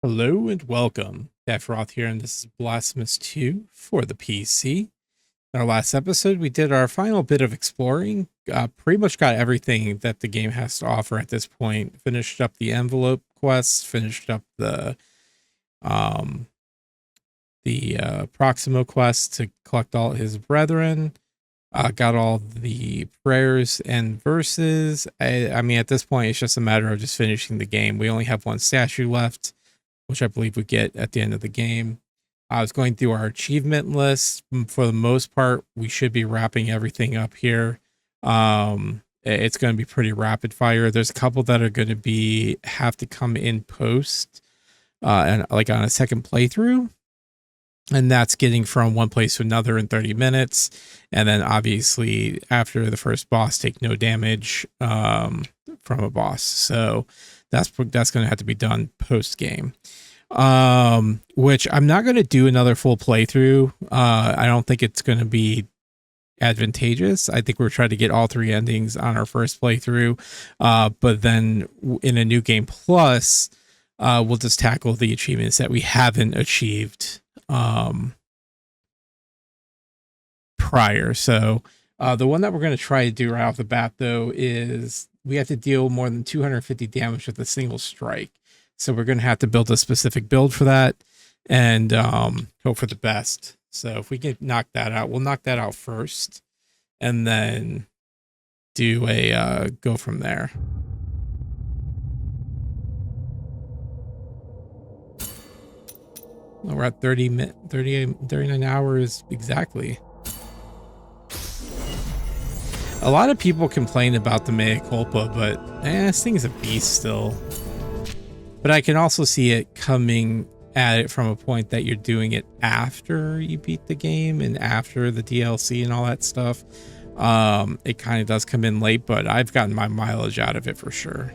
Hello and welcome. Roth here, and this is Blasphemous 2 for the PC. In our last episode, we did our final bit of exploring. Pretty much got everything that the game has to offer at this point. Finished up the envelope quests, finished up um, the Proximo quest to collect all his brethren. Got all the prayers and verses. I mean, at this point, it's just a matter of just finishing the game. We only have one statue left, which I believe we get at the end of the game. I was going through our achievement list. For the most part, we should be wrapping everything up here. It's going to be pretty rapid fire. There's a couple that are going to have to come in post, and like on a second playthrough. And that's getting from one place to another in 30 minutes. And then obviously after the first boss, take no damage from a boss. So that's going to have to be done post game. Which I'm not going to do another full playthrough. I don't think it's going to be advantageous. I think we're trying to get all three endings on our first playthrough. But then in a new game plus, we'll just tackle the achievements that we haven't achieved prior. So the one that we're going to try to do right off the bat, though, is we have to deal more than 250 damage with a single strike. So we're going to have to build a specific build for that and hope for the best. So if we can knock that out, we'll knock that out first and then do a go from there. We're at 39 hours exactly. A lot of people complain about the Mea Culpa, but this thing is a beast still. But I can also see it coming at it from a point that you're doing it after you beat the game and after the DLC and all that stuff. It kind of does come in late, but I've gotten my mileage out of it for sure.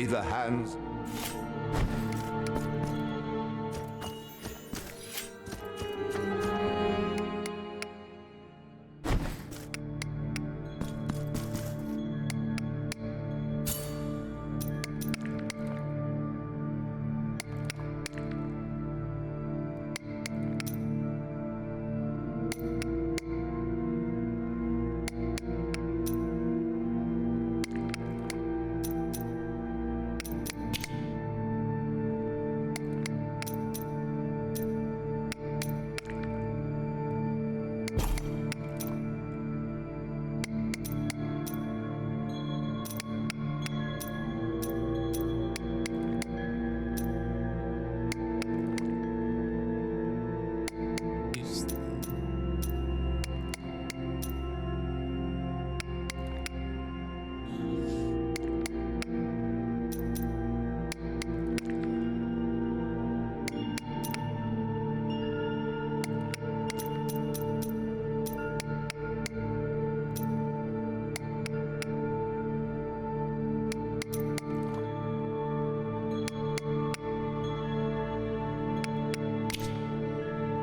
the hands.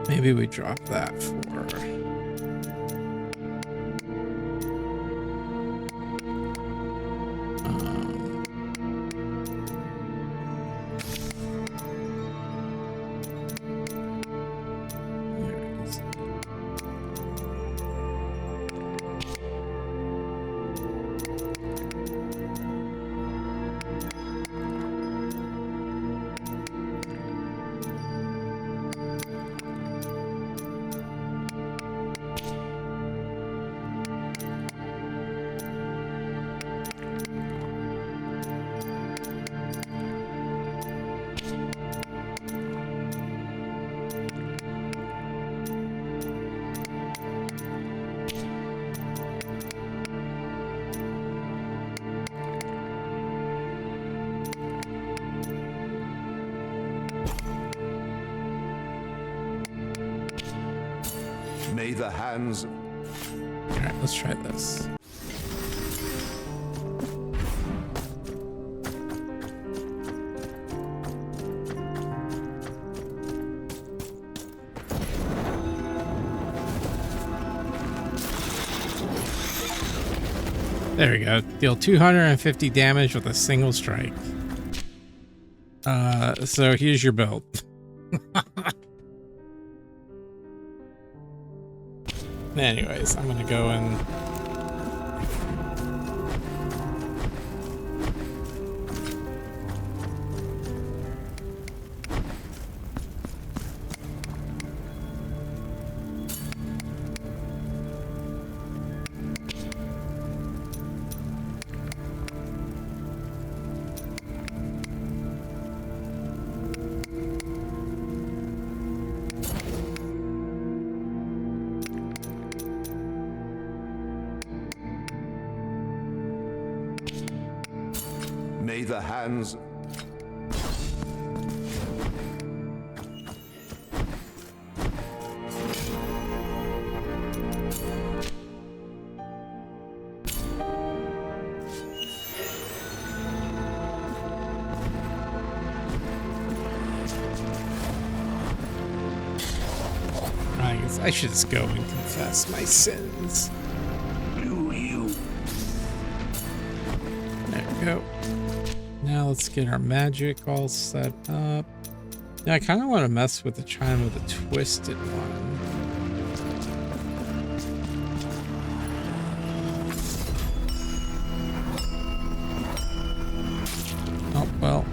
Maybe we drop that for... There it is. May the hands. All right, let's try this. There we go. Deal 250 damage with a single strike. So here's your build. Anyways, I'm gonna go and May the hands. I guess I should just go and confess my sins. Do you? There we go. Now let's get our magic all set up. Now I kind of want to mess with the chime of the twisted one. Oh, well.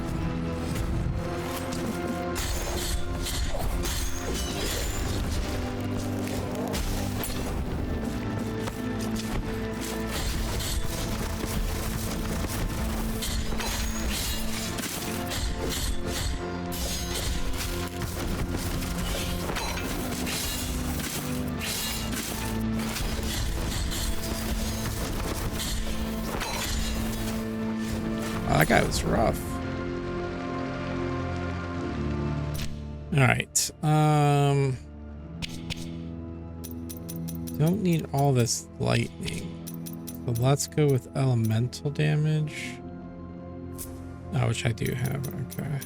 Oh, that guy was rough. All right. Don't need all this lightning. So let's go with elemental damage. Oh, which I do have. Okay.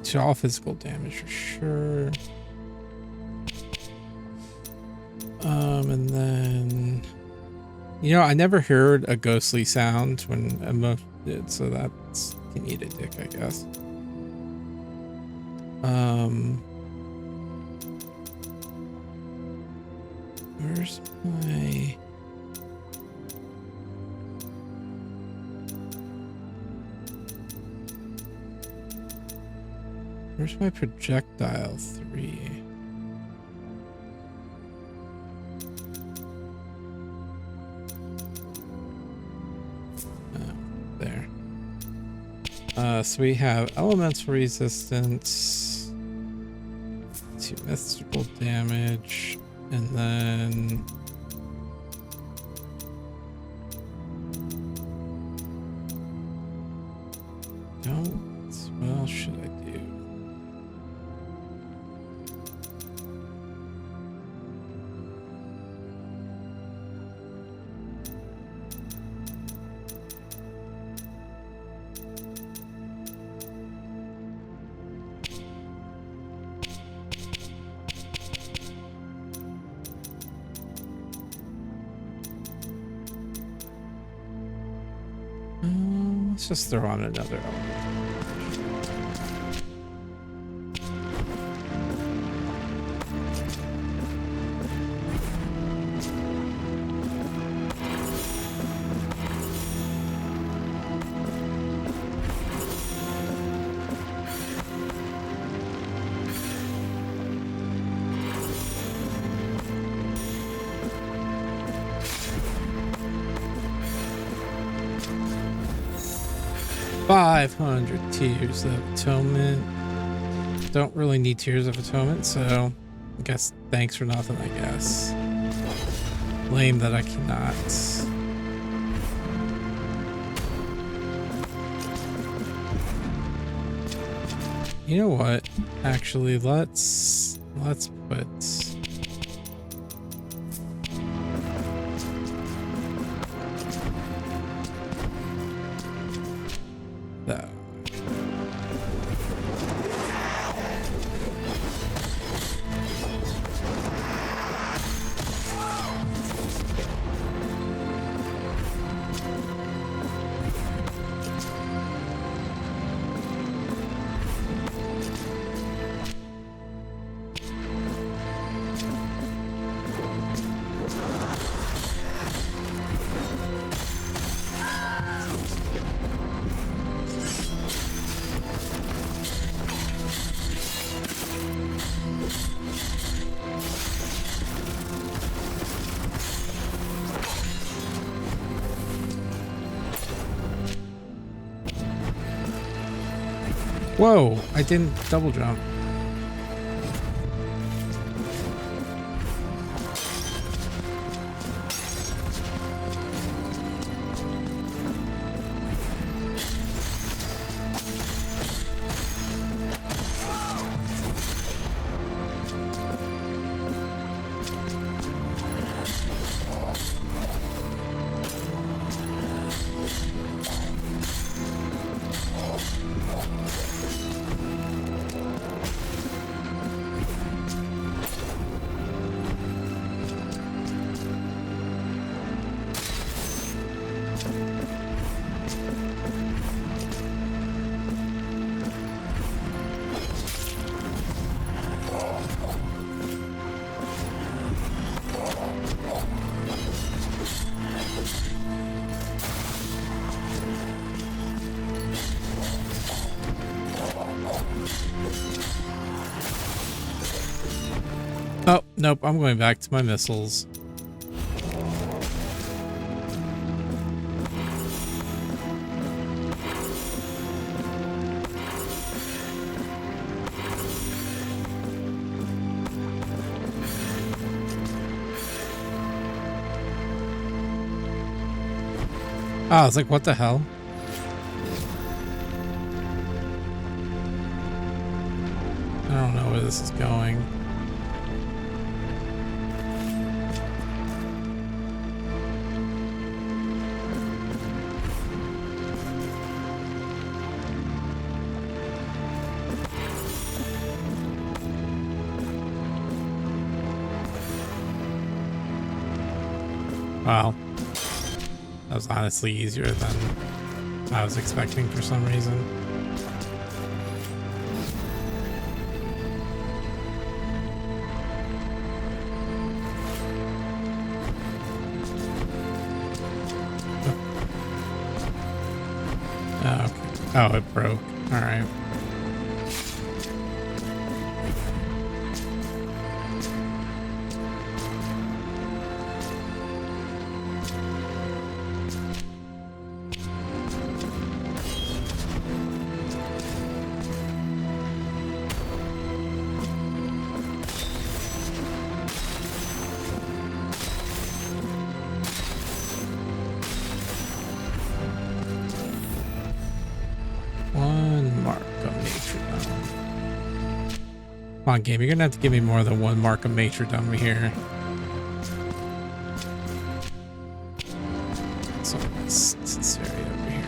To all physical damage for sure. And then, you know, I never heard a ghostly sound when Emo did, so that's can eat a dick, I guess. Where's my... Where's my projectile 3? There. So we have elemental resistance to mystical damage, and then what else should I do? Let's just throw on another element. 500 Tears of Atonement. Don't really need Tears of Atonement, so I guess thanks for nothing, I guess. Lame that I cannot. You know what? Actually, let's put that. Whoa, I didn't double jump. Oh, nope, I'm going back to my missiles. Oh, I was like, what the hell? I don't know where this is going. Wow. That was honestly easier than I was expecting for some reason. Oh, okay. Oh, it broke. All right. One mark of Matrodome. Come on, game. You're gonna have to give me more than one mark of Matrodome here. So this area over here.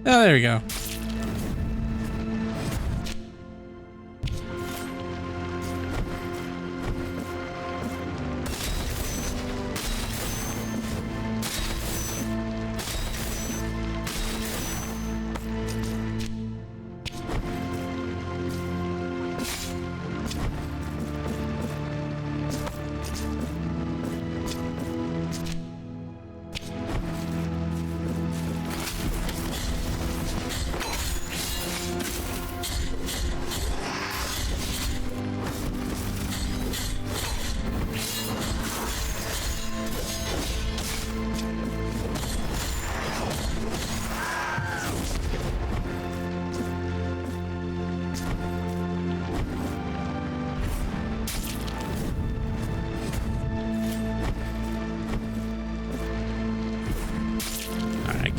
Oh, there we go.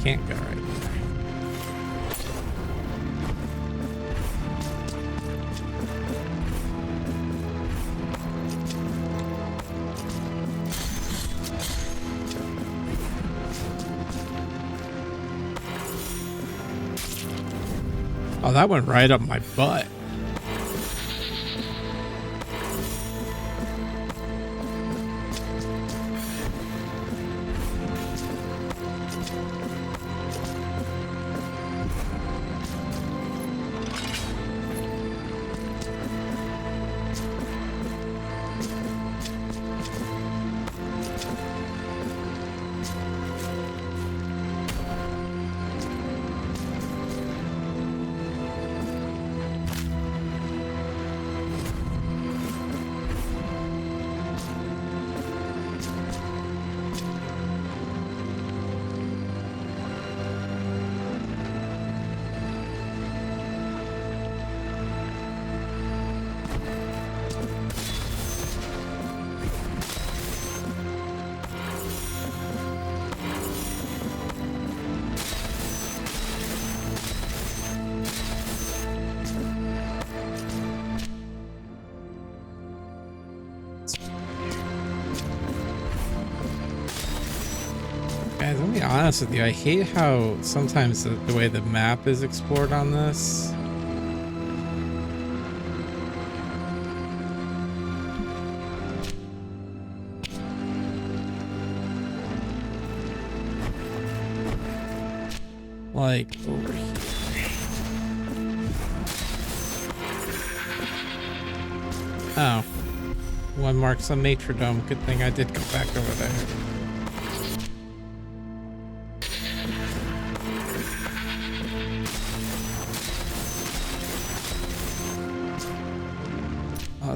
Can't go right there. Oh, that went right up my butt. Guys, let me be honest with you. I hate how sometimes the way the map is explored on this. Like over here. Oh. One marks on Matrodome. Good thing I did go back over there.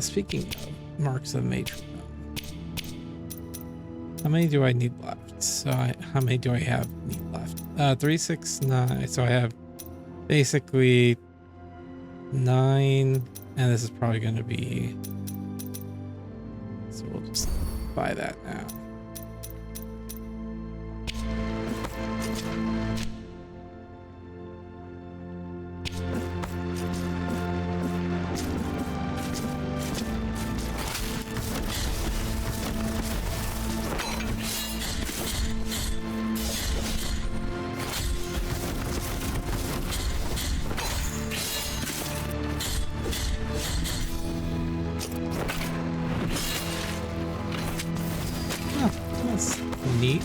Speaking of marks of matron, how many do I need left? So how many do I need left? 3, 6, 9. So I have basically 9, and this is probably going to be. So we'll just buy that now. That's neat.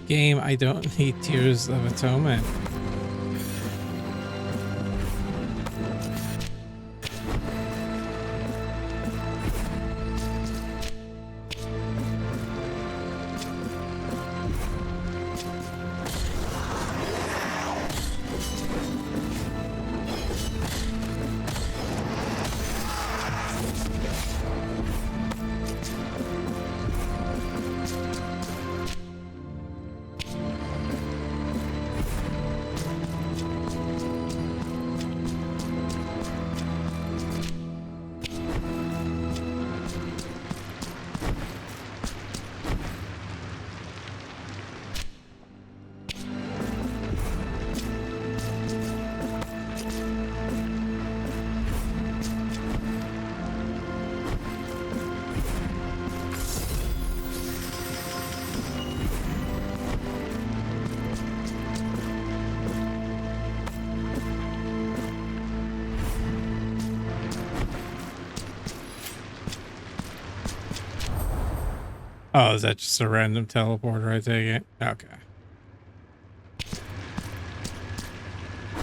Game, I don't need Tears of Atonement. Oh, is that just a random teleporter, I take it? Okay.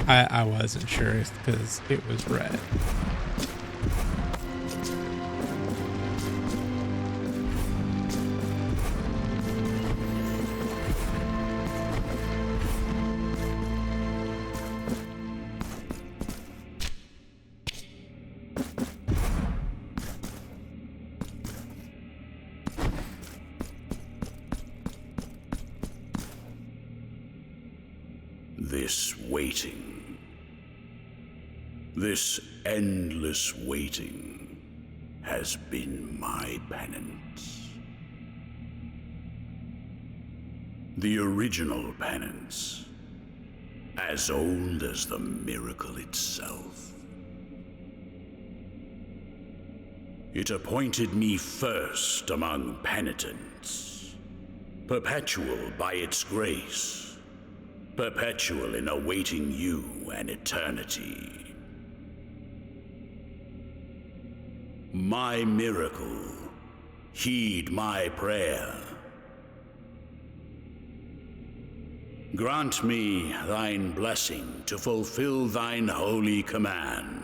I wasn't sure because it was red. This waiting, this endless waiting has been my penance. The original penance, as old as the miracle itself. It appointed me first among penitents, perpetual by its grace. Perpetual in awaiting you an eternity. My miracle, heed my prayer. Grant me thine blessing to fulfill thine holy command.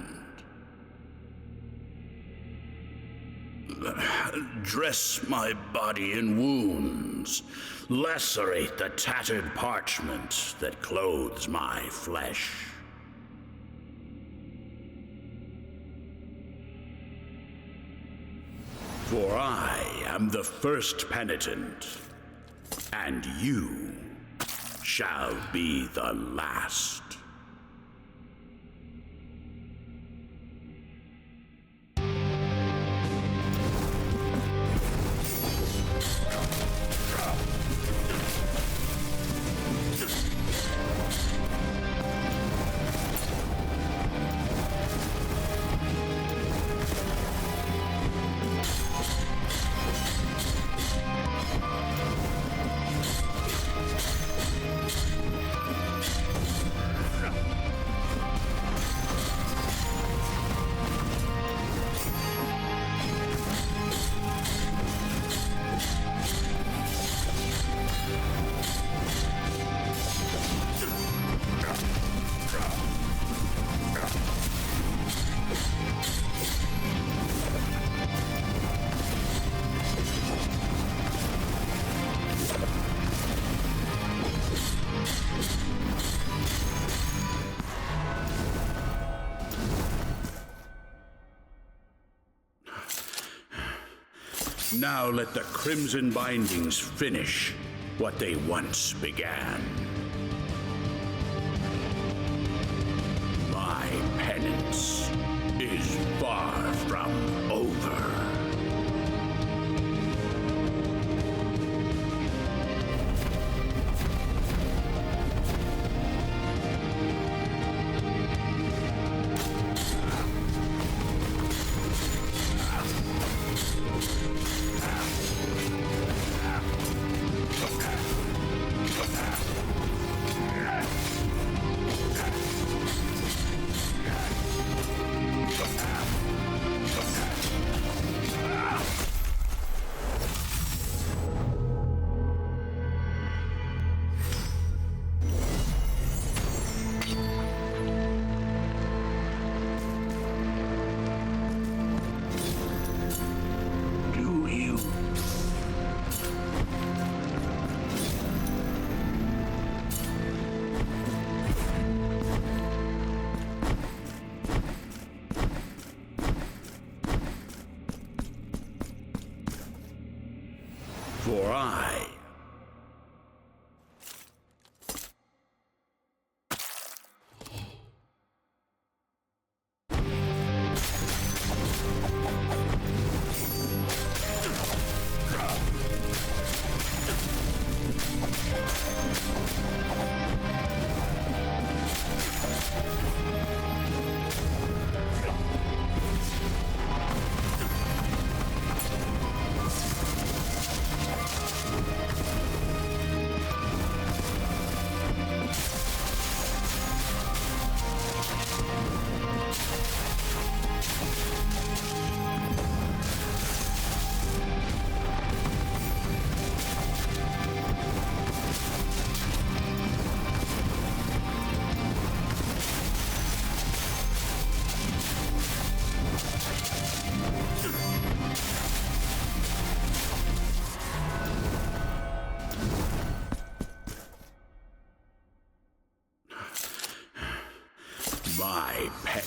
Dress my body in wounds, lacerate the tattered parchment that clothes my flesh. For I am the first penitent, and you shall be the last. Now let the crimson bindings finish what they once began. My penance is far from over. Do you? For I my pet.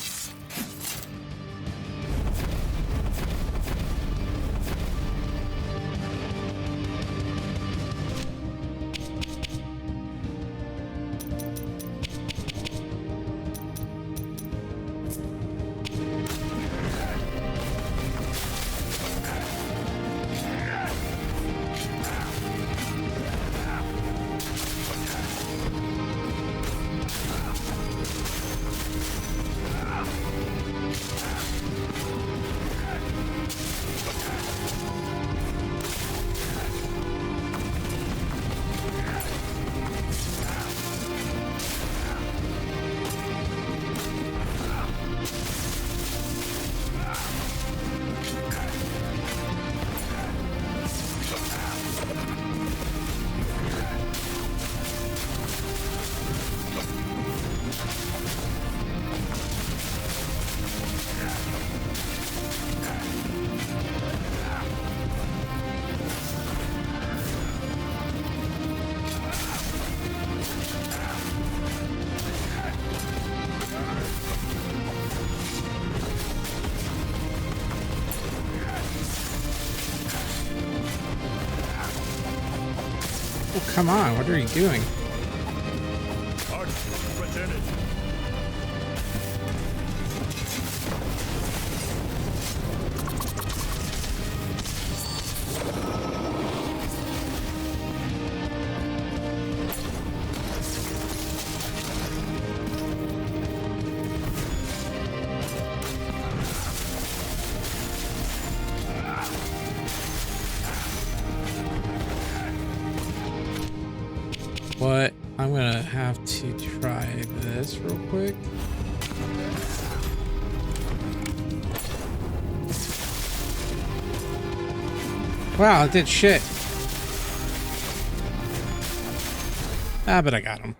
Oh, come on. What are you doing? What? I'm gonna have to try this real quick. Wow, it did shit. Ah, but I got him.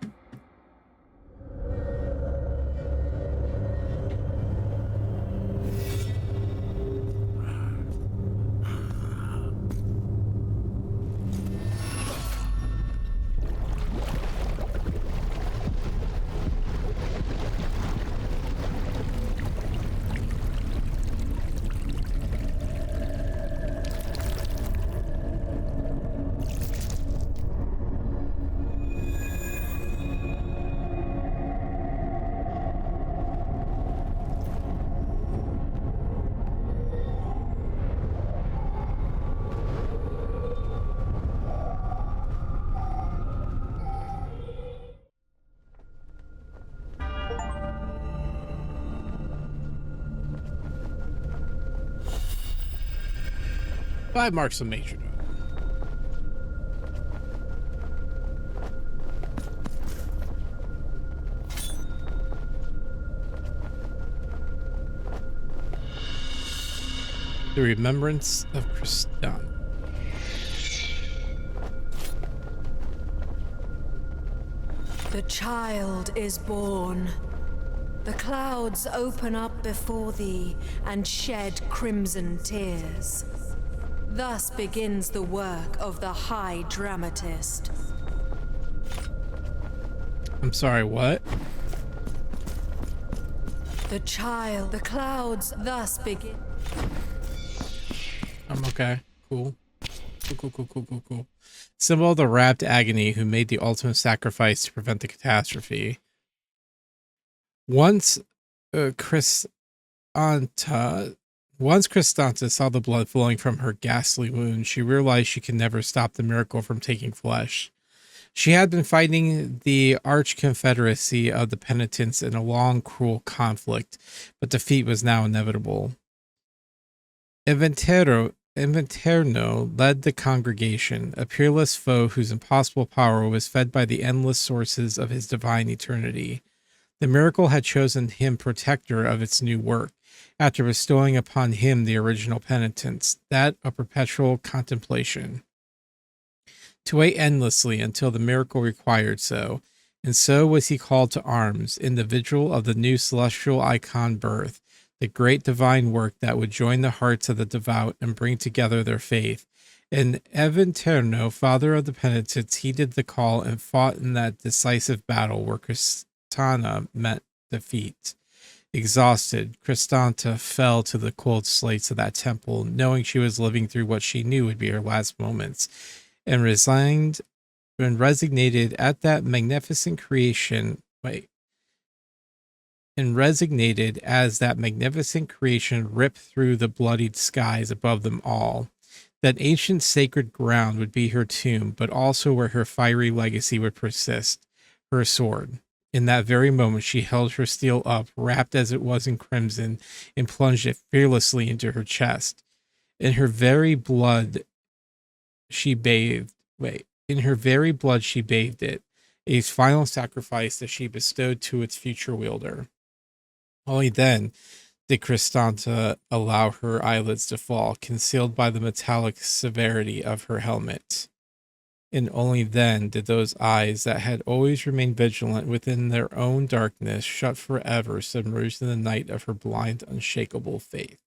5 marks of major. The remembrance of Christian. The child is born. The clouds open up before thee and shed crimson tears. Thus begins the work of the High Dramatist. I'm sorry, what? The clouds thus begin. I'm okay. Cool. Cool. Symbol of the wrapped agony who made the ultimate sacrifice to prevent the catastrophe. Once Cristanta saw the blood flowing from her ghastly wound, she realized she could never stop the miracle from taking flesh. She had been fighting the arch confederacy of the penitents in a long, cruel conflict, but defeat was now inevitable. Inventerno led the congregation, a peerless foe whose impossible power was fed by the endless sources of his divine eternity. The miracle had chosen him protector of its new work, after bestowing upon him the original penitence, that of perpetual contemplation. To wait endlessly until the miracle required so, and so was he called to arms, in the vigil of the new celestial icon birth, the great divine work that would join the hearts of the devout and bring together their faith. And Eventerno, father of the penitents, heeded the call and fought in that decisive battle where Cristana met defeat. Exhausted, Cristanta fell to the cold slates of that temple, knowing she was living through what she knew would be her last moments, and resignated at that magnificent creation. And resignated as that magnificent creation ripped through the bloodied skies above them all. That ancient sacred ground would be her tomb, but also where her fiery legacy would persist, her sword. In that very moment, she held her steel up, wrapped as it was in crimson, and plunged it fearlessly into her chest. In her very blood, she bathed. In her very blood, she bathed it, a final sacrifice that she bestowed to its future wielder. Only then did Cristanta allow her eyelids to fall, concealed by the metallic severity of her helmet. And only then did those eyes that had always remained vigilant within their own darkness shut forever, submerged in the night of her blind, unshakable faith.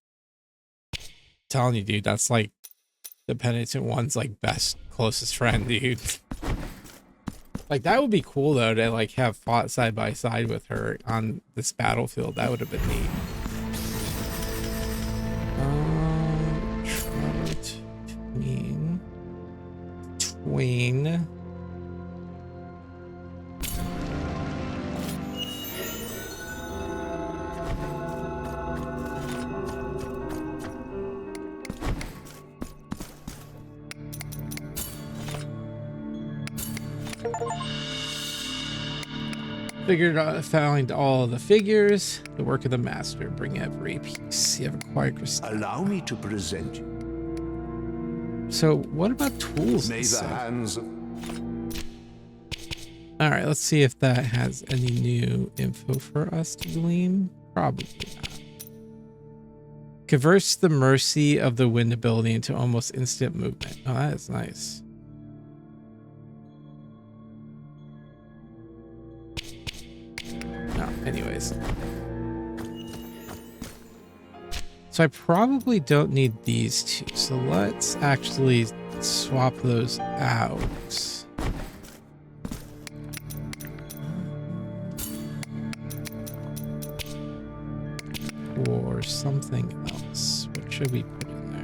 I'm telling you, dude, that's like the Penitent One's like best, closest friend, dude. Like, that would be cool, though, to, like, have fought side by side with her on this battlefield. That would have been neat. Tween. Found all of the figures, the work of the master. Bring every piece. You have acquired crystal. Allow me to present you. So, what about tools? May the hands of... All right, let's see if that has any new info for us to glean. Probably not. Converts the mercy of the wind ability into almost instant movement. Oh, that is nice. Anyways, so I probably don't need these two, so let's actually swap those out for something else. What should we put in there?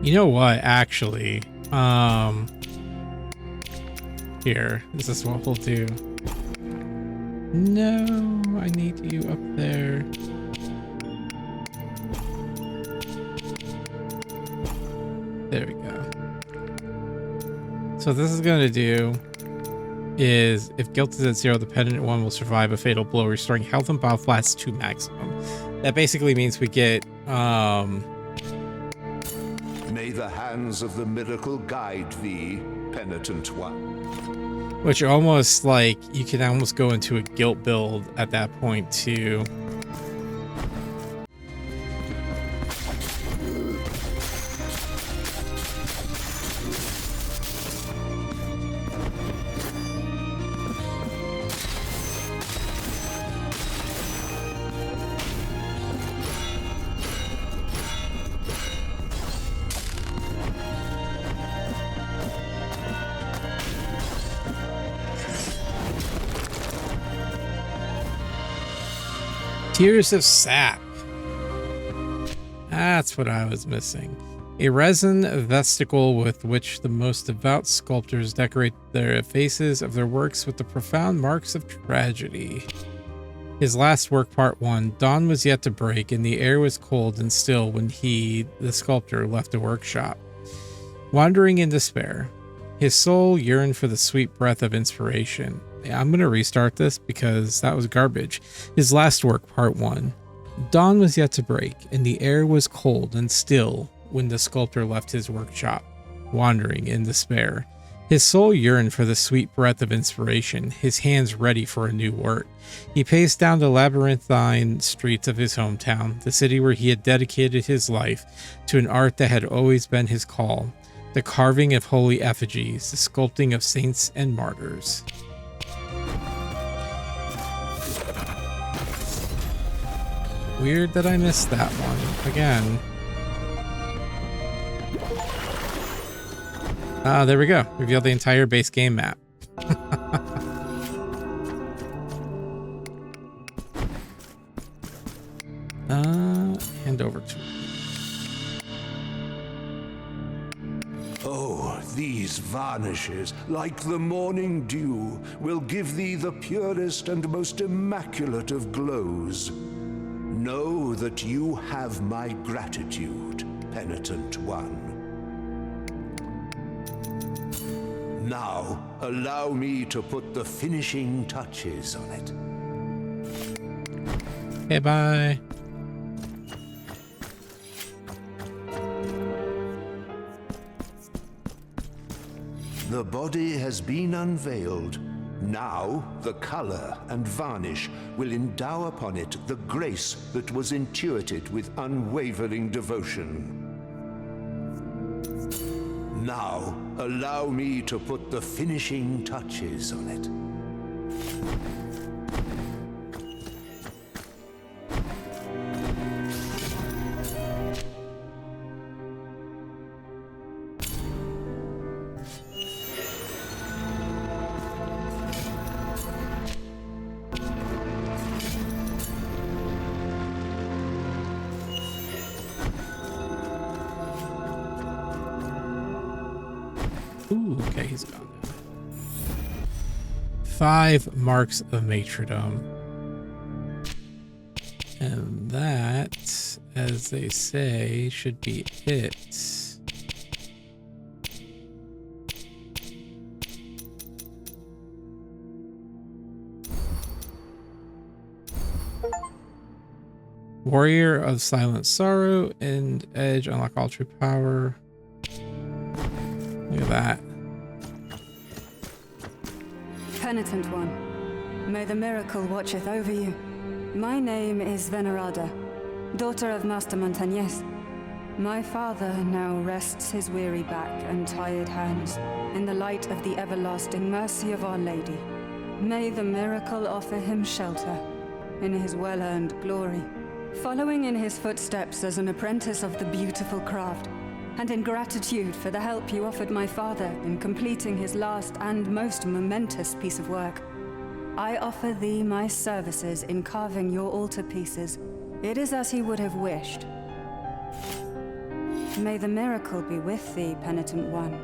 You know what, actually, here, this is what we'll do. No, I need you up there. There we go. So what this is going to do is, if guilt is at 0, the Penitent One will survive a fatal blow, restoring health and buff lasts to maximum. That basically means we get, May the hands of the miracle guide thee, Penitent One. which almost like, you can almost go into a guilt build at that point too. Tears of Sap. That's what I was missing. A resin vesicle with which the most devout sculptors decorate their faces of their works with the profound marks of tragedy. His last work, Part 1. Dawn was yet to break, and the air was cold and still when he, the sculptor, left the workshop. Wandering in despair, his soul yearned for the sweet breath of inspiration. I'm going to restart this because that was garbage. His last work, Part 1. Dawn was yet to break, and the air was cold and still when the sculptor left his workshop, wandering in despair. His soul yearned for the sweet breath of inspiration, his hands ready for a new work. He paced down the labyrinthine streets of his hometown, the city where he had dedicated his life to an art that had always been his call, the carving of holy effigies, the sculpting of saints and martyrs. Weird that I missed that one again. There we go. Reveal the entire base game map. Hand over to me. Oh, these varnishes, like the morning dew, will give thee the purest and most immaculate of glows. Know that you have my gratitude, Penitent One. Now, allow me to put the finishing touches on it. Okay, bye. The body has been unveiled. Now, the color and varnish will endow upon it the grace that was intuited with unwavering devotion. Now, allow me to put the finishing touches on it. Ooh, okay, he's gone now. 5 marks of martyrdom. And that, as they say, should be it. Warrior of Silent Sorrow and Edge, unlock all true power. Look at that. Penitent One, may the miracle watcheth over you. My name is Venerada, daughter of Master Montañez. My father now rests his weary back and tired hands in the light of the everlasting mercy of Our Lady. May the miracle offer him shelter in his well-earned glory. Following in his footsteps as an apprentice of the beautiful craft, and in gratitude for the help you offered my father in completing his last and most momentous piece of work, I offer thee my services in carving your altarpieces. It is as he would have wished. May the miracle be with thee, Penitent One.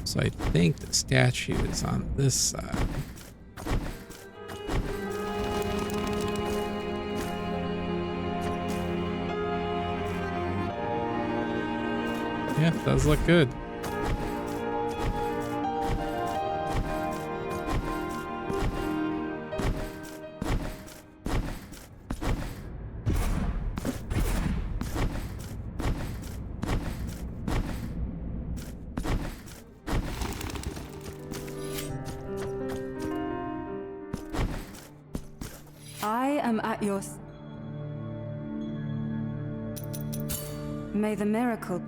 So I think the statue is on this side. Yeah, does look good. I am at your... May the miracle...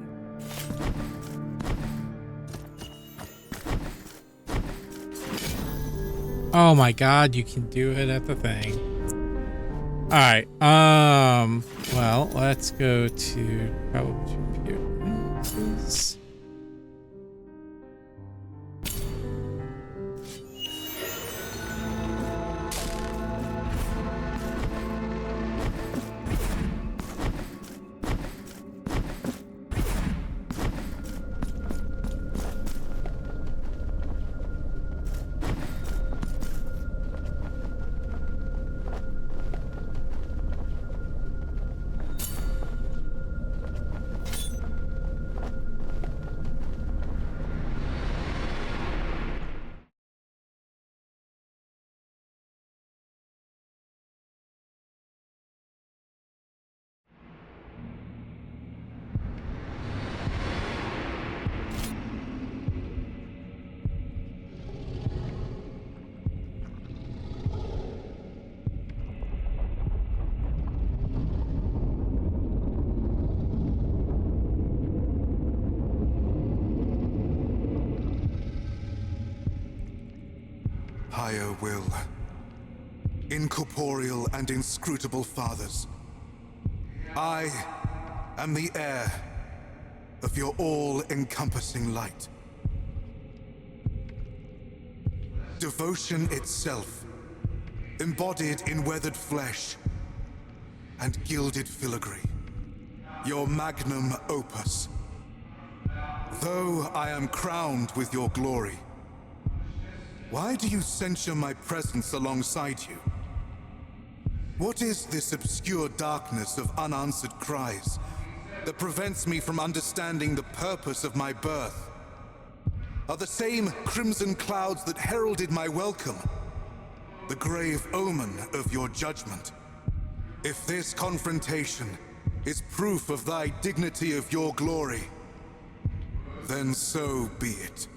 Oh my god, you can do it at the thing. Alright, well, let's go to troubleshooting. Higher will, incorporeal and inscrutable fathers, I am the heir of your all-encompassing light. Devotion itself, embodied in weathered flesh and gilded filigree, your magnum opus. Though I am crowned with your glory, why do you censure my presence alongside you? What is this obscure darkness of unanswered cries that prevents me from understanding the purpose of my birth? Are the same crimson clouds that heralded my welcome the grave omen of your judgment? If this confrontation is proof of thy dignity of your glory, then so be it.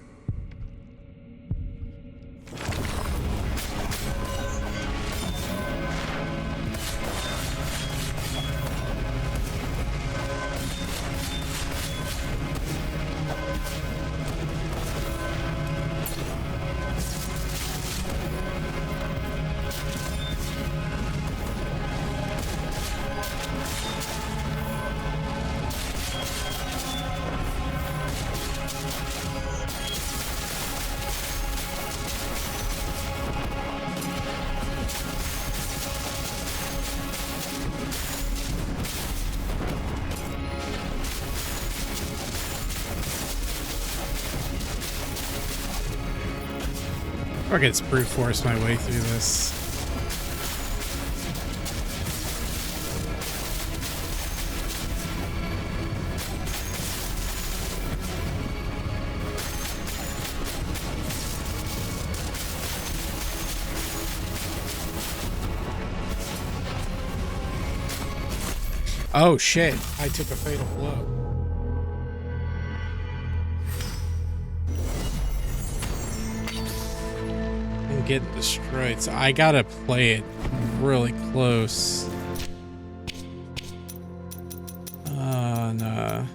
I can brute force my way through this. Oh shit, I took a fatal blow. I'm getting destroyed, so I gotta play it really close. No.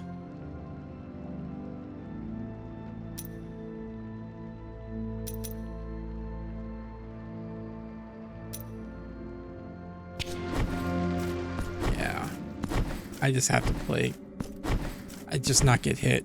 I just have to play. I just not get hit.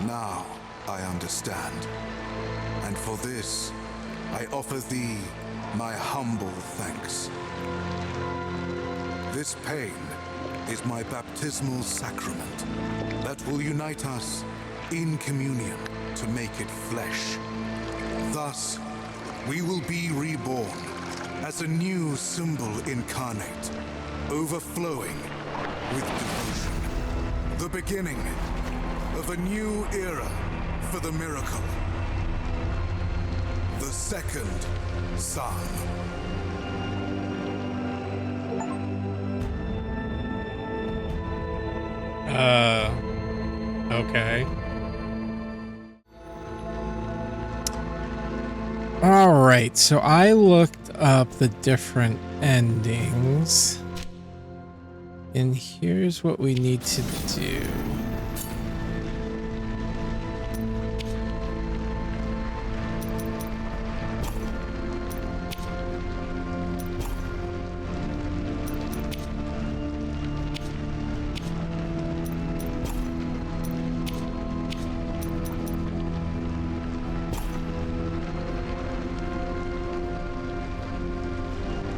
Now I understand. And for this, I offer thee my humble thanks. This pain is my baptismal sacrament that will unite us in communion to make it flesh. Thus, we will be reborn as a new symbol incarnate, overflowing with devotion. The beginning of a new era for the miracle. The second Son. Okay. All right, so I looked up the different endings, and here's what we need to do.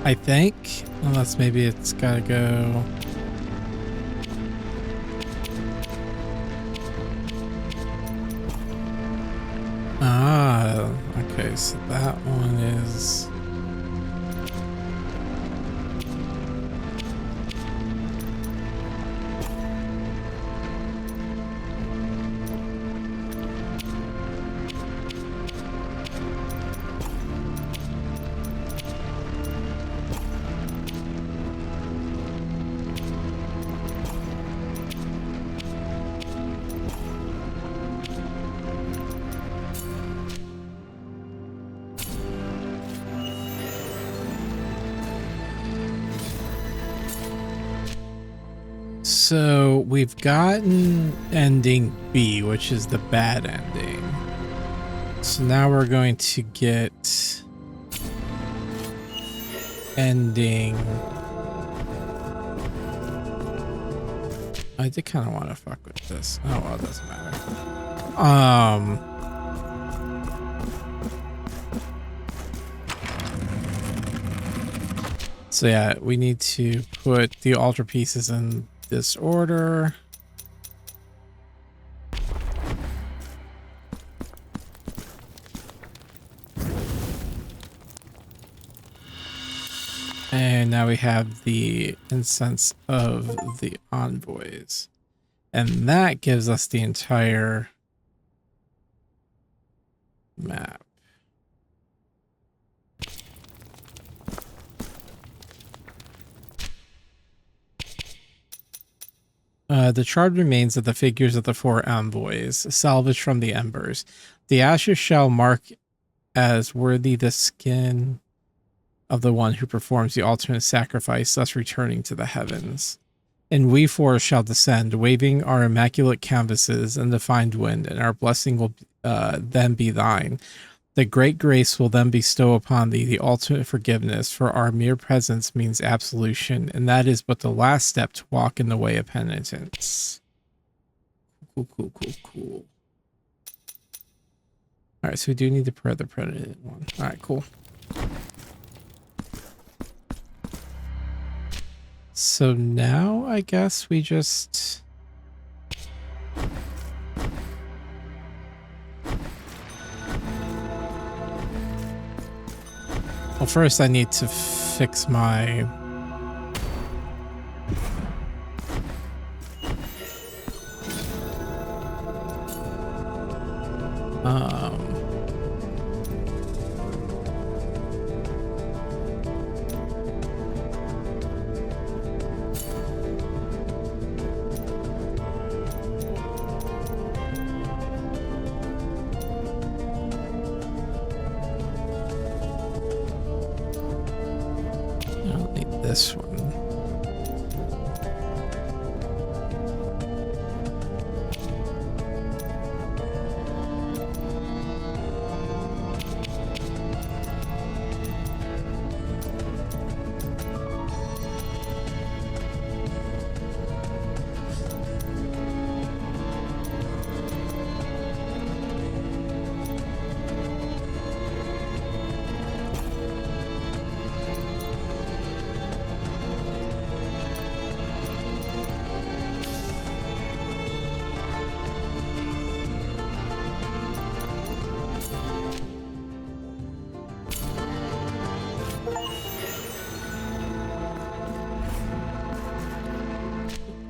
I think, unless maybe it's gotta go. Ah, okay, so that one is. So we've gotten ending B, which is the bad ending. So now we're going to get ending. I did kind of want to fuck with this. Oh well, it doesn't matter. So yeah, we need to put the altar pieces in this order. And now we have the incense of the envoys. And that gives us the entire map. The charred remains of the figures of the 4 envoys, salvaged from the embers. The ashes shall mark as worthy the skin of the one who performs the ultimate sacrifice, thus returning to the heavens. And we 4 shall descend, waving our immaculate canvases in the fine wind, and our blessing will then be thine. The great grace will then bestow upon thee the ultimate forgiveness, for our mere presence means absolution, and that is but the last step to walk in the way of penitence. Cool. Alright, so we do need to pray the Penitent One. Alright, cool. So now I guess we just... Well, first I need to fix my... I'll need this one.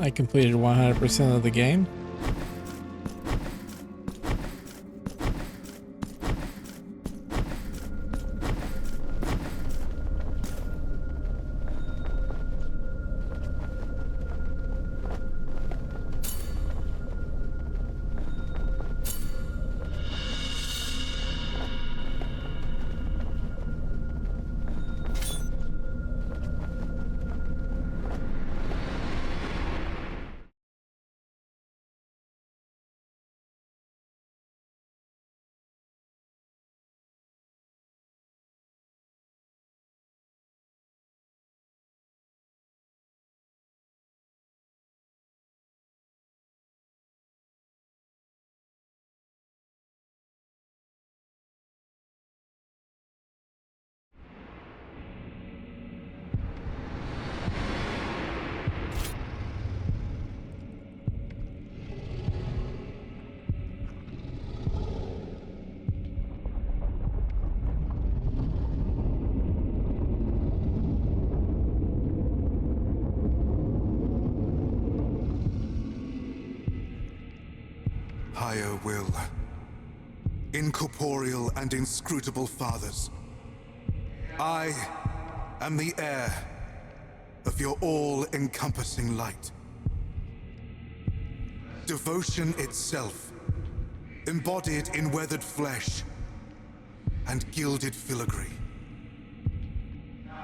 I completed 100% of the game. Higher will, incorporeal and inscrutable fathers, I am the heir of your all-encompassing light. Devotion itself, embodied in weathered flesh and gilded filigree.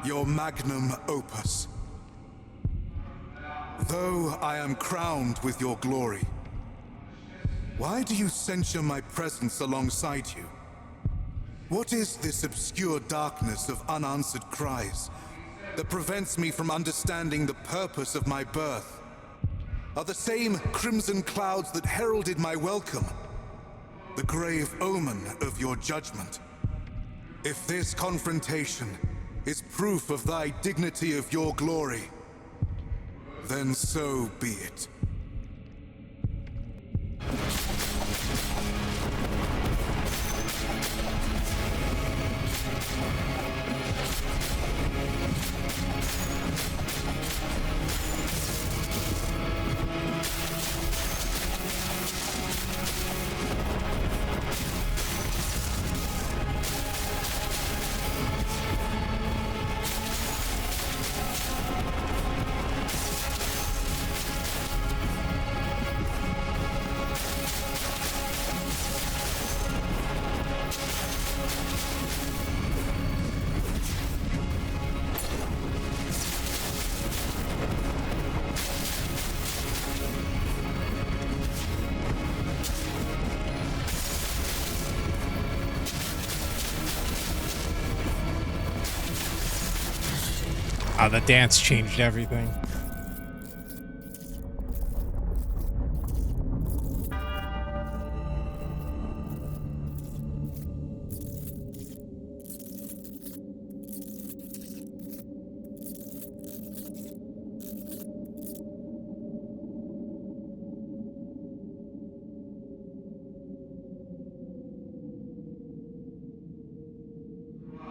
Your magnum opus. Though I am crowned with your glory, why do you censure my presence alongside you? What is this obscure darkness of unanswered cries that prevents me from understanding the purpose of my birth? Are the same crimson clouds that heralded my welcome the grave omen of your judgment? If this confrontation is proof of thy dignity of your glory, then so be it. Oh, the dance changed everything.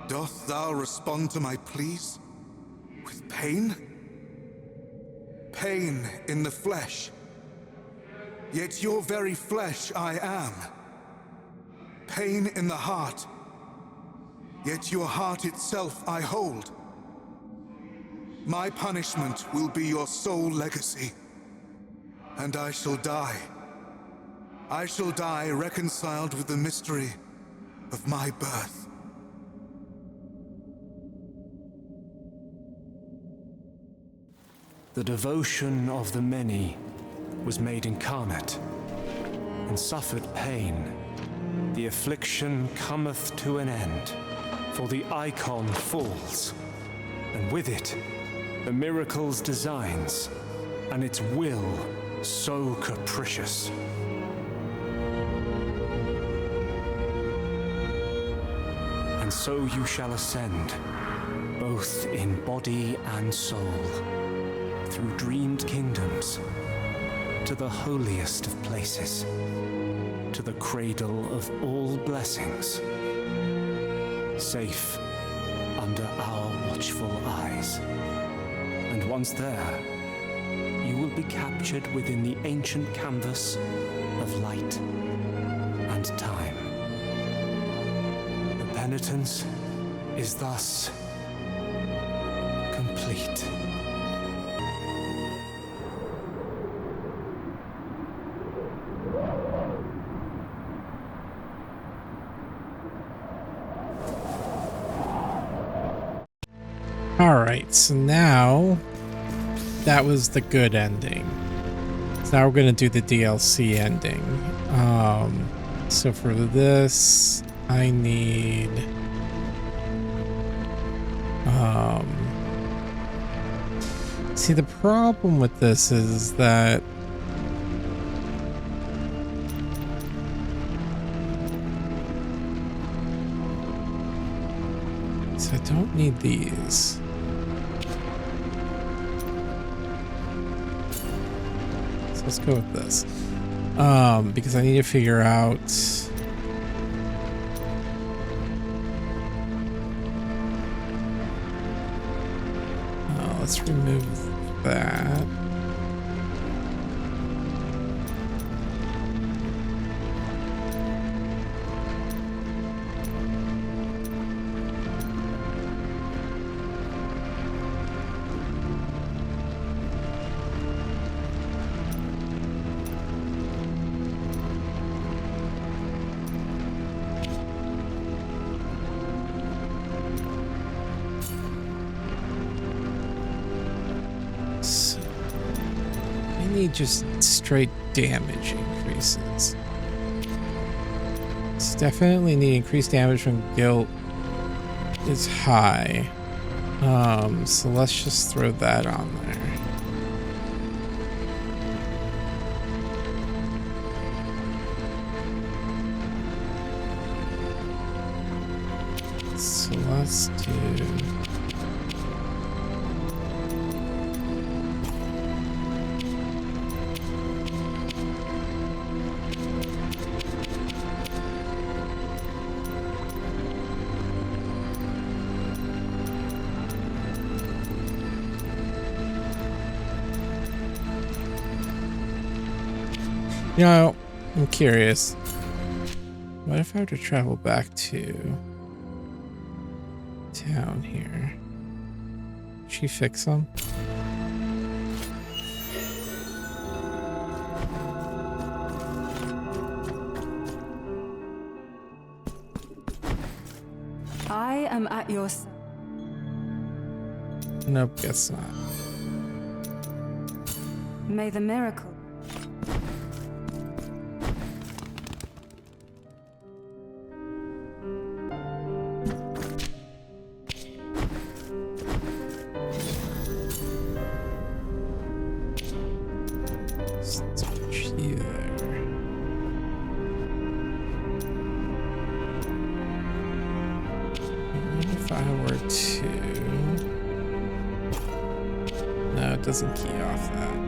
Doth thou respond to my pleas? With pain? Pain in the flesh. Yet your very flesh I am. Pain in the heart. Yet your heart itself I hold. My punishment will be your sole legacy. And I shall die. I shall die reconciled with the mystery of my birth. The devotion of the many was made incarnate, and suffered pain. The affliction cometh to an end, for the icon falls, and with it, the miracle's designs, and its will so capricious. And so you shall ascend, both in body and soul, through dreamed kingdoms, to the holiest of places, to the cradle of all blessings, safe under our watchful eyes. And once there, you will be captured captured within the ancient canvas of light and time. The penitence is thus complete. Alright, so now that was the good ending. So now we're gonna do the DLC ending. So for this, I need see, the problem with this is that so I don't need these. So let's go with this. Because I need to figure out let's remove that. Just straight damage increases. It's definitely need increased damage when guilt is high. So let's just throw that on there. So let's do You know, I'm curious. What if I were to travel back to town here? Did she fix them? I am at your side. Nope, guess not. May the miracle. Doesn't key off that.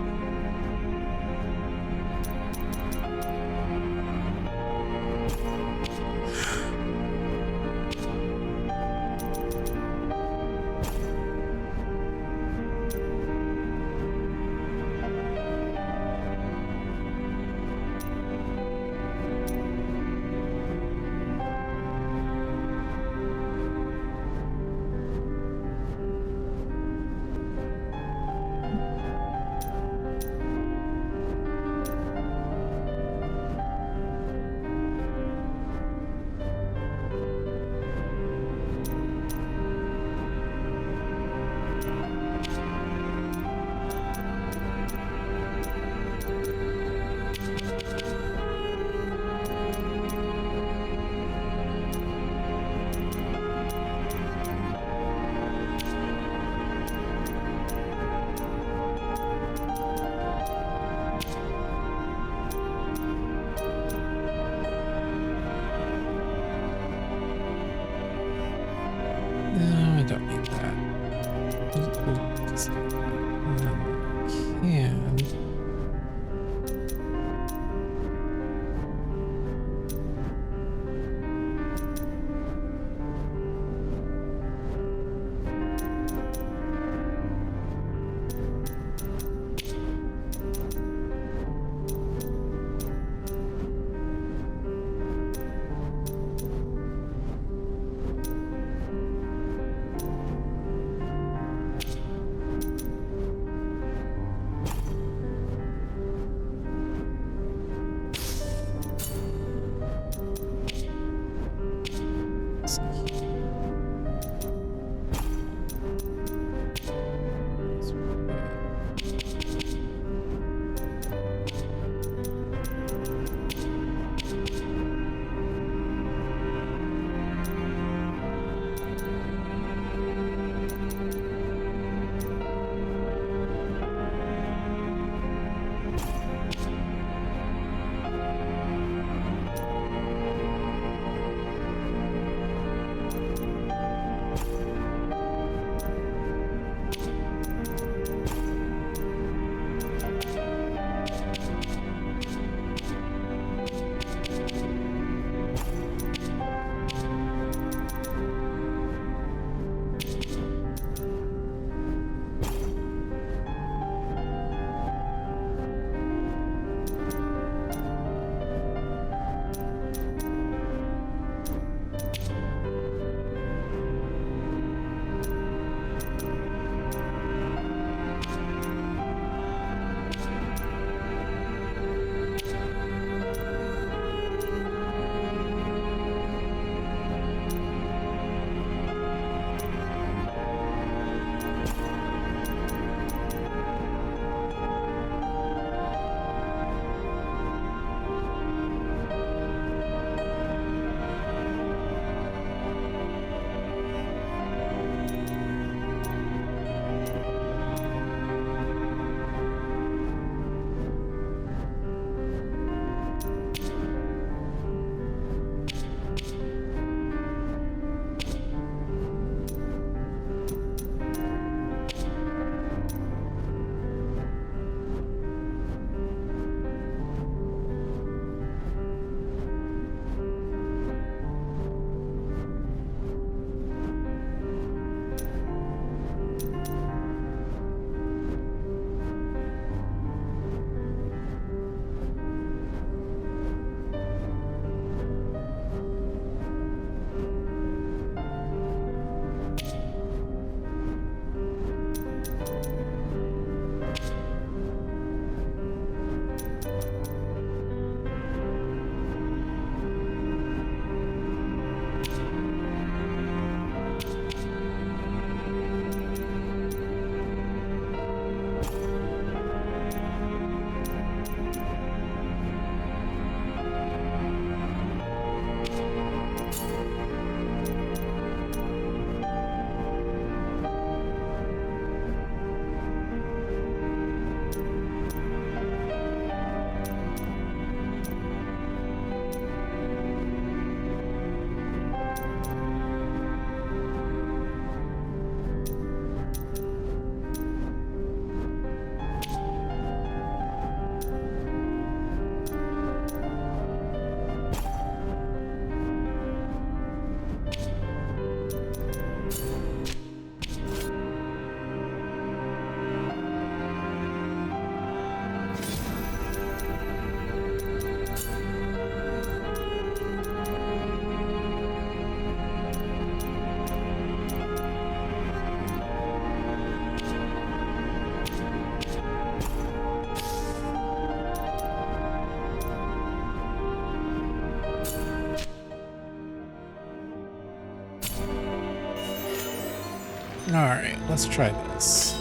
All right, let's try this.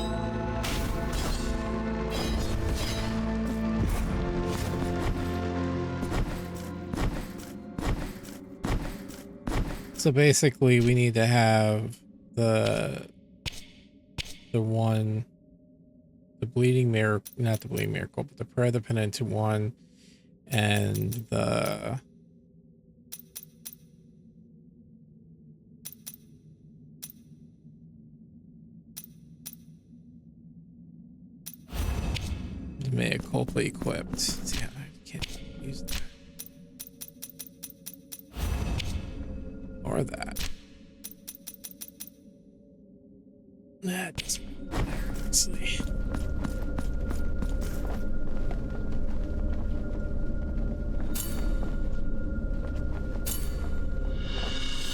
So basically, we need to have the one, the bleeding miracle, not the bleeding miracle, but the prayer of the Penitent One, and the Mea Culpa equipped. Damn, I can't use that. Or that. That doesn't matter. Let's see.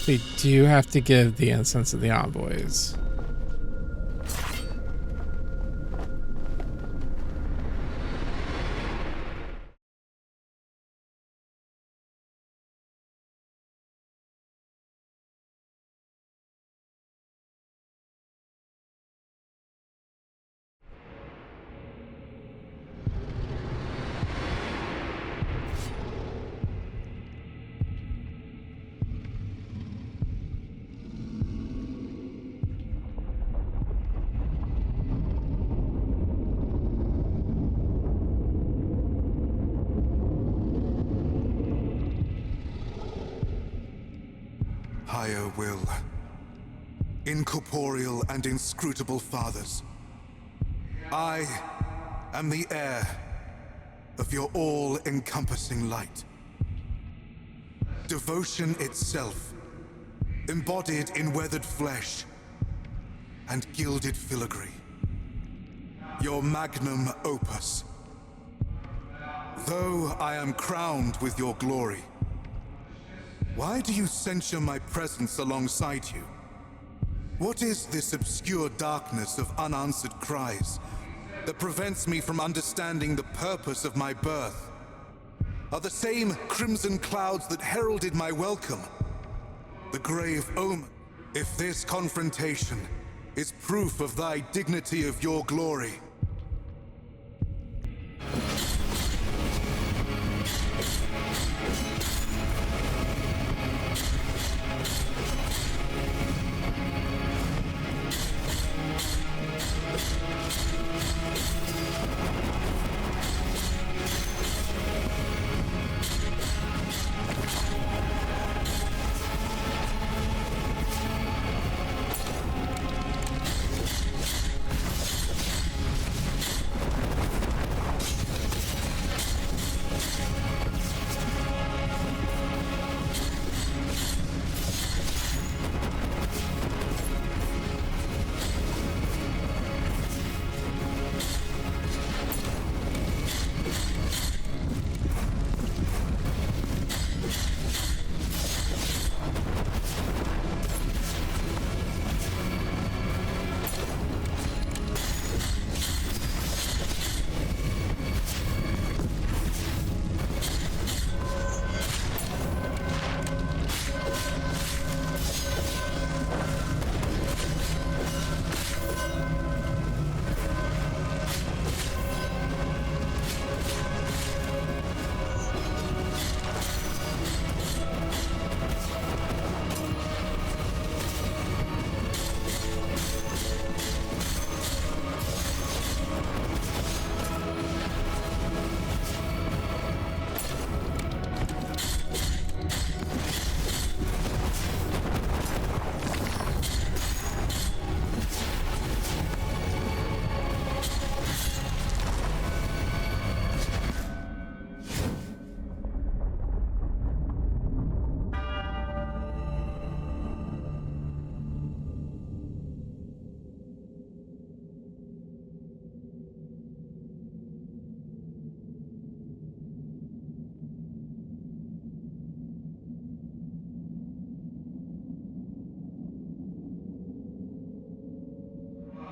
We do have to give the incense to the envoys. Higher will, incorporeal and inscrutable fathers, I am the heir of your all-encompassing light. Devotion itself, embodied in weathered flesh and gilded filigree. Your magnum opus. Though I am crowned with your glory, why do you censure my presence alongside you? What is this obscure darkness of unanswered cries that prevents me from understanding the purpose of my birth? Are the same crimson clouds that heralded my welcome the grave omen? If this confrontation is proof of thy dignity of your glory,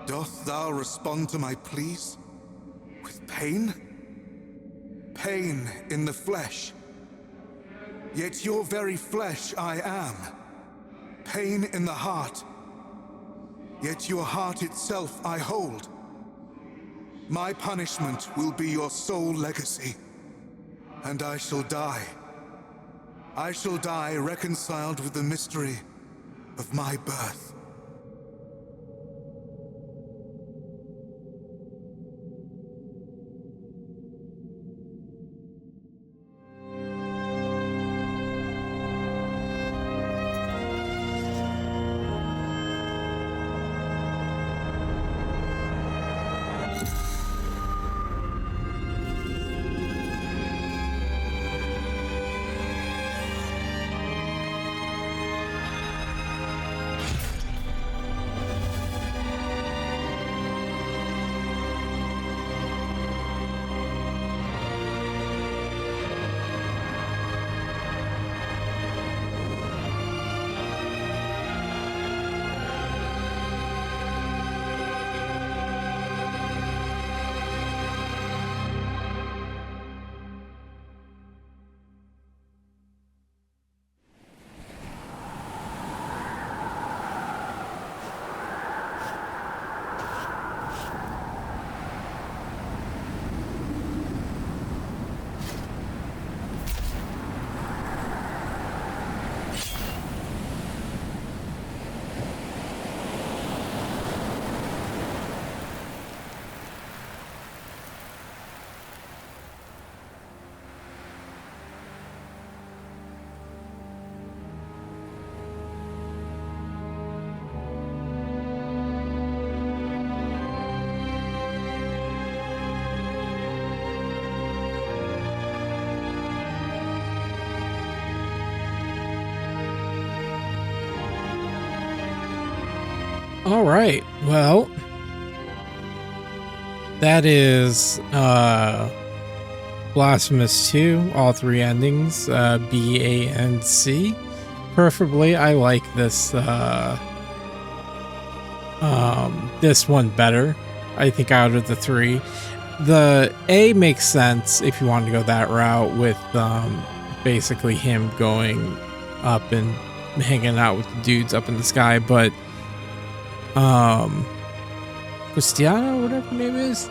doth thou respond to my pleas with pain? Pain in the flesh. Yet your very flesh I am. Pain in the heart. Yet your heart itself I hold. My punishment will be your sole legacy, and I shall die. I shall die reconciled with the mystery of my birth. All right. Well, that is Blasphemous 2, all 3 endings, B, A, and C. Preferably, I like this this one better. I think out of the 3. The A makes sense if you want to go that route with basically him going up and hanging out with the dudes up in the sky, but Christiana, whatever her name is,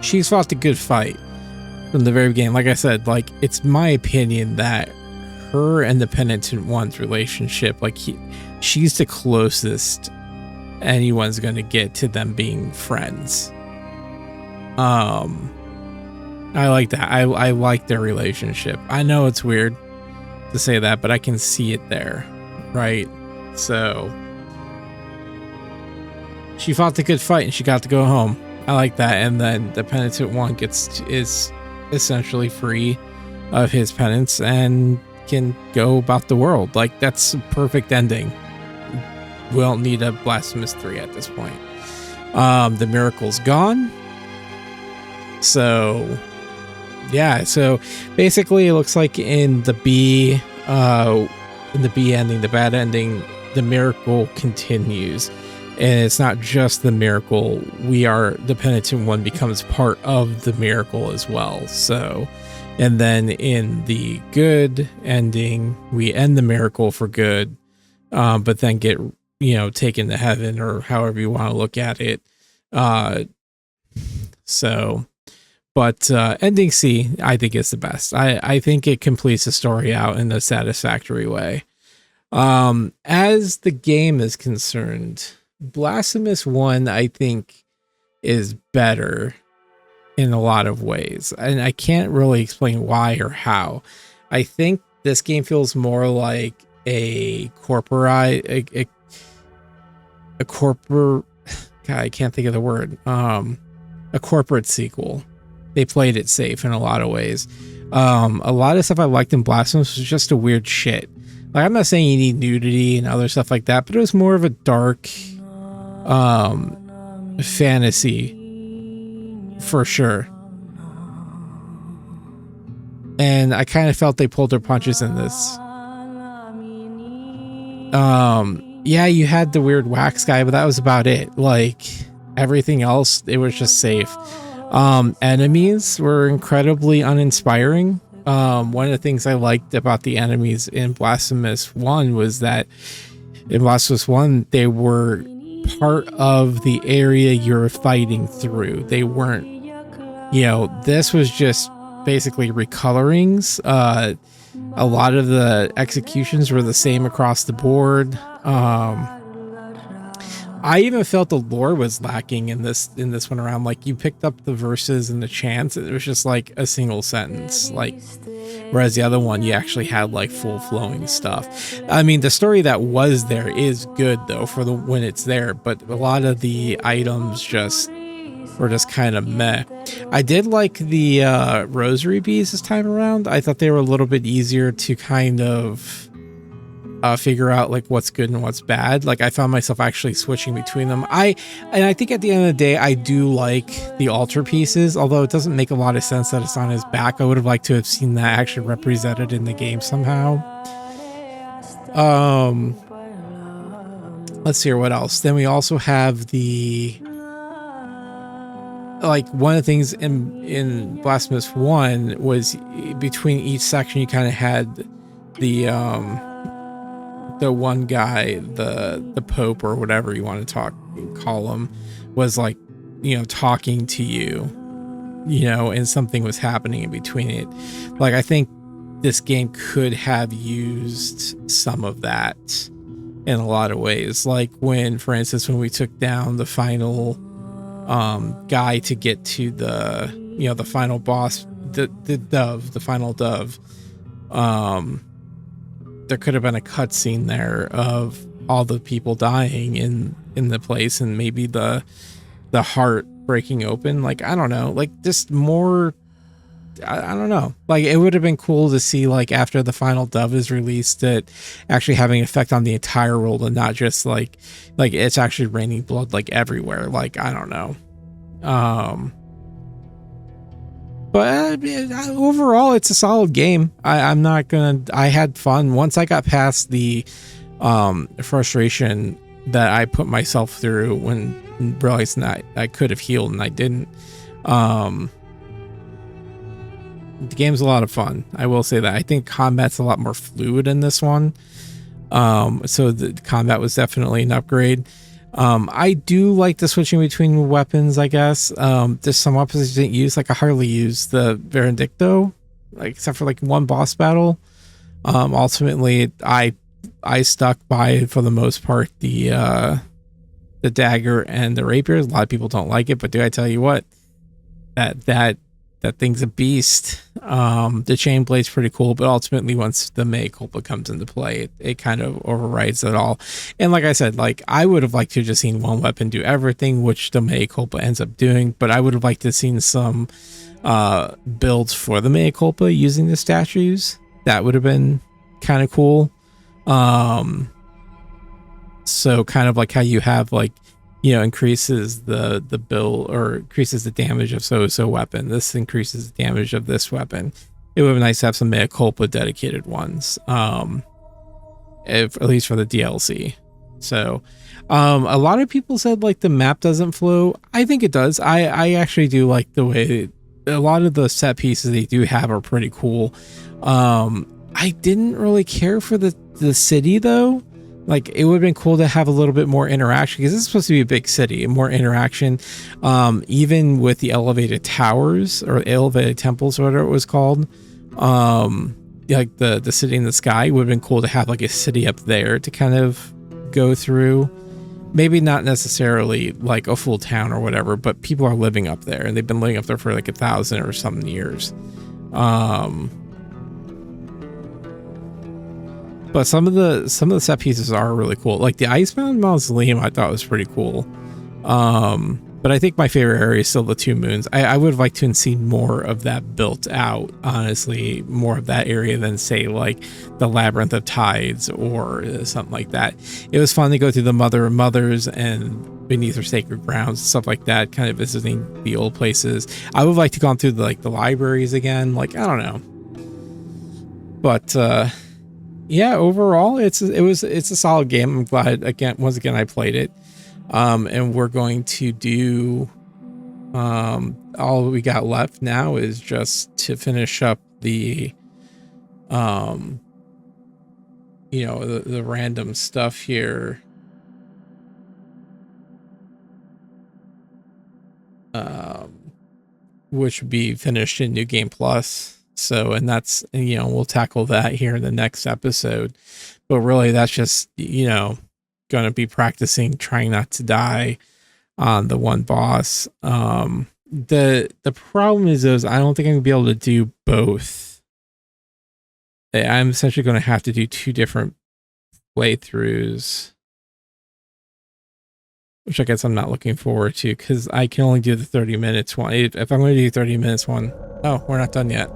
she's fought a good fight from the very beginning. Like I said, like, it's my opinion that her and the Penitent One's relationship, like, she's the closest anyone's gonna get to them being friends. I like that. I like their relationship. I know it's weird to say that, but I can see it there, right? So she fought the good fight and she got to go home. I like that. And then the Penitent One is essentially free of his penance and can go about the world. Like, that's a perfect ending. We don't need a Blasphemous 3 at this point. The miracle's gone. So yeah, so basically it looks like in the B ending, the bad ending, the miracle continues. And it's not just the miracle. The Penitent One becomes part of the miracle as well. So, and then in the good ending, we end the miracle for good, but then get, taken to heaven, or however you want to look at it. But ending C, I think, is the best. I think it completes the story out in a satisfactory way. As the game is concerned, Blasphemous 1, I think, is better in a lot of ways, and I can't really explain why or how. I think this game feels more like a corporate. God, I can't think of the word. A corporate sequel. They played it safe in a lot of ways. A lot of stuff I liked in Blasphemous was just a weird shit. Like, I'm not saying you need nudity and other stuff like that, but it was more of a dark fantasy for sure. And I kind of felt they pulled their punches in this. Yeah, you had the weird wax guy, but that was about it. Like, everything else, it was just safe. Enemies were incredibly uninspiring. One of the things I liked about the enemies in Blasphemous 1 was that in Blasphemous 1, they were part of the area you're fighting through. They weren't, you know, this was just basically recolorings. A lot of the executions were the same across the board. I even felt the lore was lacking in this one around. Like, you picked up the verses and the chants, and it was just like a single sentence. Like, whereas the other one, you actually had like full flowing stuff. I mean, the story that was there is good though for the when it's there, but a lot of the items just were just kind of meh. I did like the rosary beads this time around. I thought they were a little bit easier to kind of figure out like what's good and what's bad. Like, I found myself actually switching between them. I think at the end of the day, I do like the altar pieces, although it doesn't make a lot of sense that it's on his back. I would have liked to have seen that actually represented in the game somehow. Let's see here, what else? Then we also have the, like, one of the things in Blasphemous 1 was between each section you kind of had the one guy, the Pope or whatever you want to call him, was like, you know, talking to you, you know, and something was happening in between it. Like, I think this game could have used some of that in a lot of ways. Like, when, for instance, when we took down the final guy to get to the, you know, the final boss, the final dove, there could have been a cutscene there of all the people dying in the place, and maybe the heart breaking open. Like, I don't know, like, just more, I don't know. Like, it would have been cool to see, like, after the final dove is released, that actually having an effect on the entire world, and not just like it's actually raining blood like everywhere. Like, I don't know. But overall, it's a solid game. I'm not gonna. I had fun once I got past the frustration that I put myself through when realizing that I could have healed and I didn't. The game's a lot of fun. I will say that. I think combat's a lot more fluid in this one. So the combat was definitely an upgrade. I do like the switching between weapons, I guess. There's some weapons I didn't use. Like, I hardly used the Veredicto, like, except for like one boss battle. Ultimately, I stuck by, for the most part, the dagger and the rapier. A lot of people don't like it, but do I tell you what? That thing's a beast. The chain blade's pretty cool, but ultimately, once the Mea Culpa comes into play, it kind of overrides it all. And like I said, like, I would have liked to have just seen one weapon do everything, which the Mea Culpa ends up doing, but I would have liked to have seen some builds for the Mea Culpa using the statues. That would have been kind of cool. So kind of like how you have, like, you know, increases the build, or increases the damage of so weapon. This increases the damage of this weapon. It would be nice to have some Mea Culpa dedicated ones, at least for the DLC. So, a lot of people said, like, the map doesn't flow. I think it does. I actually do like the way a lot of the set pieces they do have are pretty cool. I didn't really care for the city though. Like, it would have been cool to have a little bit more interaction, because this is supposed to be a big city, and more interaction, even with the elevated towers or elevated temples or whatever it was called. Like the city in the sky would have been cool to have, like, a city up there to kind of go through. Maybe not necessarily like a full town or whatever, but people are living up there, and they've been living up there for like 1,000 or something years. But some of the set pieces are really cool. Like the Icebound Mausoleum, I thought was pretty cool. But I think my favorite area is still the Two Moons. I would have liked to have seen more of that built out, honestly, more of that area than, say, like the Labyrinth of Tides or something like that. It was fun to go through the Mother of Mothers and Beneath Her Sacred Grounds, stuff like that, kind of visiting the old places. I would have liked to gone through the libraries again. Like, I don't know. But yeah, overall, it's a solid game. I'm glad, once again, I played it. And we're going to do, all we got left now is just to finish up the, you know, the random stuff here. which would be finished in New Game Plus. So, and that's, you know, we'll tackle that here in the next episode. But really, that's just, you know, going to be practicing trying not to die on the one boss. The problem is I don't think I'm gonna be able to do both. I'm essentially going to have to do 2 different playthroughs, which I guess I'm not looking forward to because I can only do the 30 minutes one. If I'm going to do 30 minutes one, oh, we're not done yet.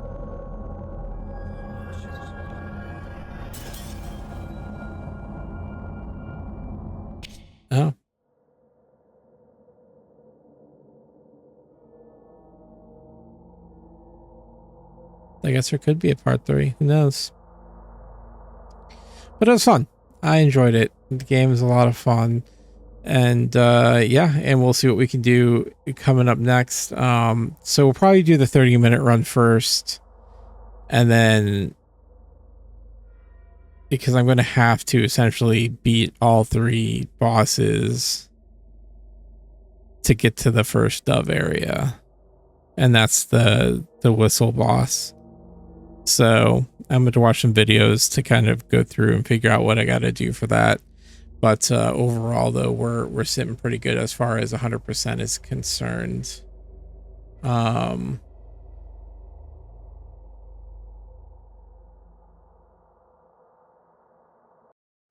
Oh. I guess there could be a part 3. Who knows? But it was fun. I enjoyed it. The game is a lot of fun. And yeah, and we'll see what we can do coming up next. So we'll probably do the 30-minute run first. And then, because I'm going to have to essentially beat all 3 bosses to get to the first dove area. And that's the whistle boss. So I'm going to watch some videos to kind of go through and figure out what I got to do for that. But overall, though, we're sitting pretty good as far as 100% is concerned. I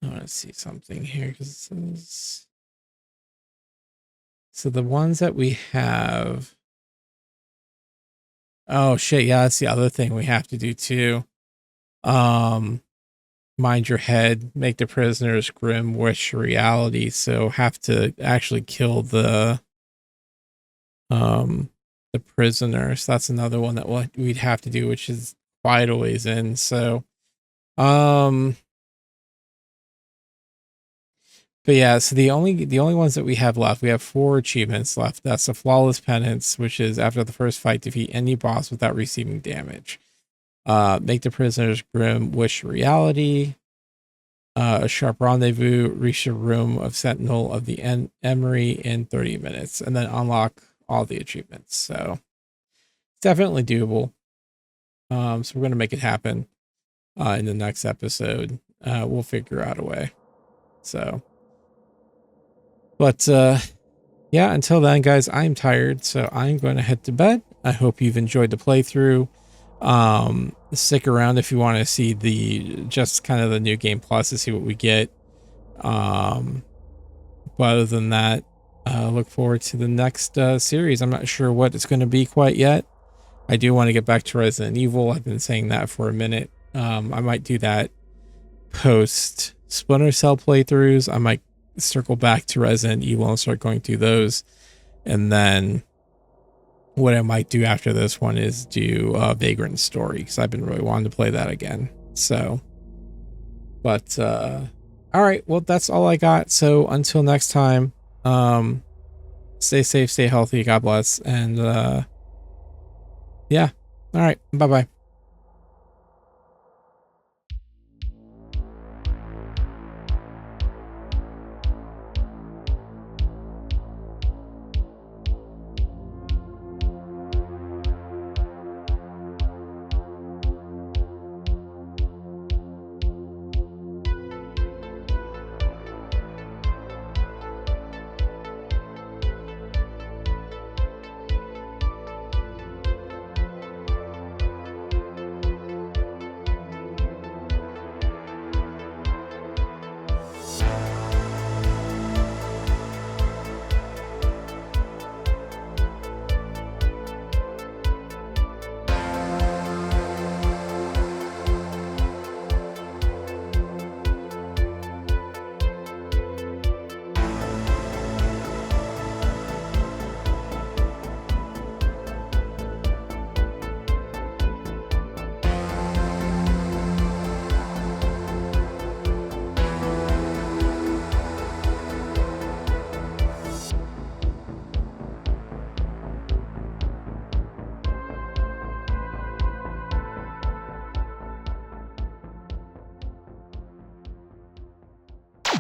want to see something here because it says, so the ones that we have. Oh shit, yeah, that's the other thing we have to do too. Mind your head, make the prisoners grim wish reality, so have to actually kill the prisoners. That's another one that we'd have to do, which is quite a ways in. So but yeah, so the only ones that we have left, we have 4 achievements left. That's the flawless penance, which is after the first fight, defeat any boss without receiving damage. Make the prisoners grim wish reality. A sharp rendezvous, reach the room of sentinel of the Emery in 30 minutes, and then unlock all the achievements. So definitely doable. So we're gonna make it happen in the next episode. We'll figure out a way. So. But yeah, until then, guys, I'm tired, so I'm going to head to bed. I hope you've enjoyed the playthrough. Stick around if you want to see just kind of the new game plus to see what we get. But other than that, look forward to the next series. I'm not sure what it's going to be quite yet. I do want to get back to Resident Evil. I've been saying that for a minute. I might do that post Splinter Cell playthroughs. I might circle back to Resident Evil and start going through those, and then what I might do after this one is do Vagrant Story, because I've been really wanting to play that again. So, but all right, well, that's all I got. So until next time, stay safe, stay healthy, God bless, and yeah, all right, bye bye.